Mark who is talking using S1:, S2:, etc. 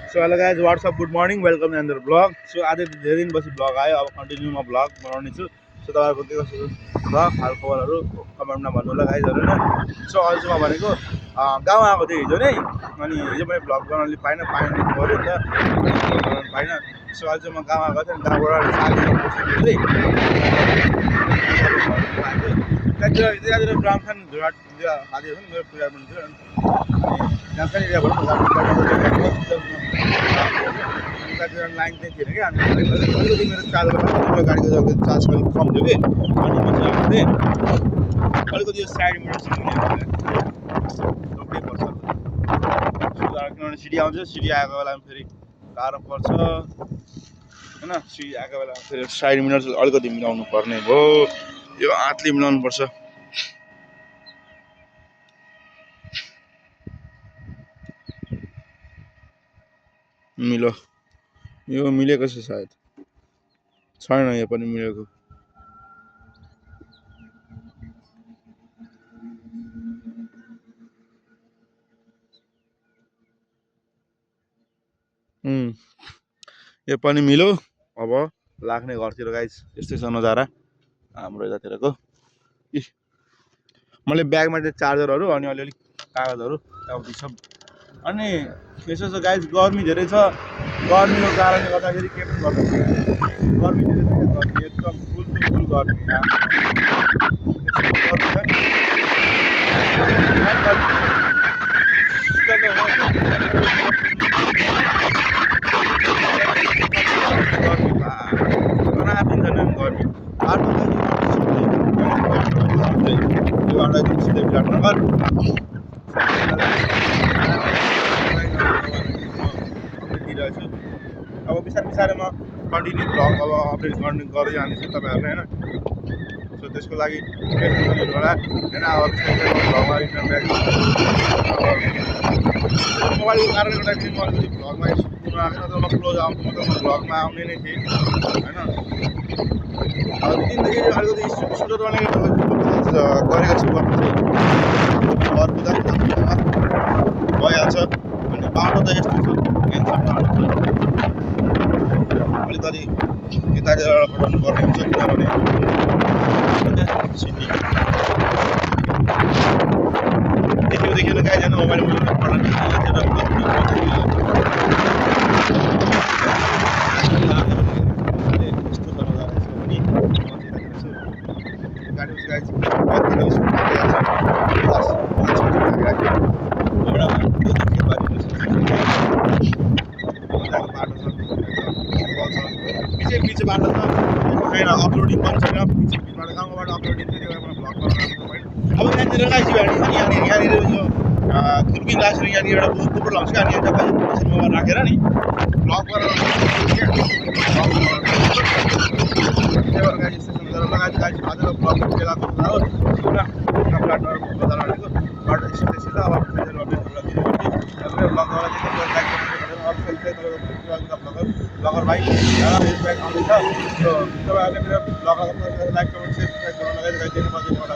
S1: So hello guys what's up good morning welcome in other blog so आज धेरै दिनपछि blog आयो अब कन्टिन्यूमा ब्लग बनाउने छु सो तपाईँहरूको के कस्तो छ हालखबरहरू कमेन्टमा भन्नु होला गाइजहरू होइन सो अहिले चाहिँ म भनेको गाउँ आएको थिएँ हिजो नै अनि हिजो मैले ब्लग बनाउनु पाइनँ पऱ्यो नि त बनाउनु पाइनँ सो अहिले चाहिँ म गाउँ आएको थिएँ गाउँबाट साथीसँग बसेको चाहिँ त्यहाँतिर ब्राह्मण झुराट हाल्यो भने मेरो पूजा पनि थियो अनि त्यहाँ पनि भनौँ न लाइन चाहिँ थिएन कि अनि अलिकति मेरो चार्जर गाडीको चार्ज अलिक कम थियो कि अनि म चाहिँ आएको थिएँ अलिकति यो साइड मिरर चाहिँ रोक्नै पर्छ किनभने सिडी आउँछ सिडी आएको बेलामा फेरि गाह्रो पर्छ होइन सिडी आएको बेलामा फेरि साइड मिरर अलिकति मिलाउनु पर्ने भयो यो हातले मिलाउनु पर्छ मिलो यो मिलेको छ सायद छैन यो पनि मिलेको यो पनि मिलो अब लाग्ने घरतिर गाइस यस्तै छ नजारा हाम्रो यतातिरको मैले ब्यागमा चाहिँ चार्जरहरू अनि अलिअलि कागजहरू यताउति सब अनि यसो छ गाइस गर्मी धेरै छ गर्मीको कारणले गर्दाखेरि के पनि गर्नु गर्मी धेरै छ गर्मी एकदम फुल गर्मी अब बिस्तारै म कन्टिन्यू ब्लग अब अपडेट गर्दै जानेछु तपाईँहरूलाई होइन सो त्यसको लागि होला होइन अब मोबाइलको कारणले गर्दाखेरि म अलिकति भ्लगमा पुग्नु आएको नत्र म क्लोज आउँछु मतलब म भ्लगमा आउने नै थिएँ होइन अब दिनदेखि अलिकति सुरत गरेको छु गर्नु चाहिँ घर पुग्दा भइहाल्छ अनि बाटो त यस्तो छ अलिकति यतातिर पठाउनु पर्ने हुन्छ किनभने सिटी देखियो गाई जानु मोबाइलमा पछि बाटो छ छैन अपलोडिङ पनि छैन पछि गाउँबाट अपलोडिङ चाहिँ एउटा भ्लग अब यहाँनिर लाइसी यहाँनिर यो खुर्पी लासेर यहाँनिर एउटा कुकुर लाउँछ क्या अनि एउटा मोबाइल राखेर नि भ्लग गरेर लगाएर आज भ्लग बेलाको हो बाटो सिधा अब ब्लगर भाइ ब्याग आउँदैछ तपाईँहरूले मेरो ब्लगलाई लाइक कमेन्ट सेयर सब्सक्राइब गर्न लगाइदिनु पर्दैन होला।